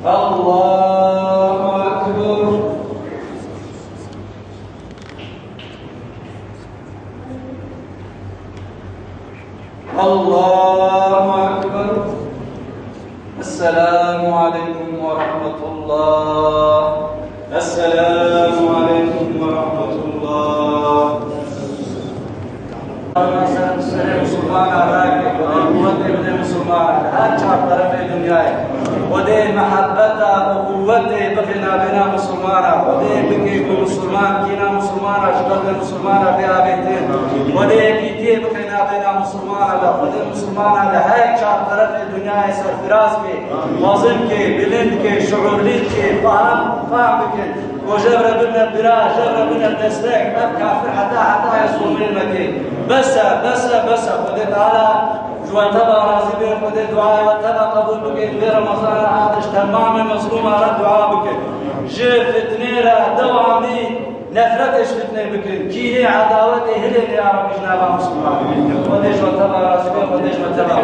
الله أكبر. الله أكبر. السلام عليكم ورحمة الله. السلام عليكم ورحمة الله. مسلمان راكب قوة ابن مسلمان أجعل طرف الدنيا ودي محبته وقوته بقينا بنا مسلمان ودي بكي مسلمان كنا مسلمان أجبر مسلمان بها بيتين ودي كيتي بقينا بنا مسلمان ودي مسلمان لهاي أجعل طرف الدنيا سرفراز كي وظن كي بلند كي شعور ليد كي فهم بكي وجبر بنا برا جبر بنا الدستاك كافر حتى يصوم المكين بس خذ تعالى جوان تبع راضي بين خذ دعاء وتبع قبول بك في رمضان هذا اجتماع من مظلوم على الدعاء بك جيب فتنيرة دوامي نفرتش فتنة بك كيني عداوتي هلين يا رب جنابا مسلمان خذ جوان تبع راضي بين خذ جوان تبع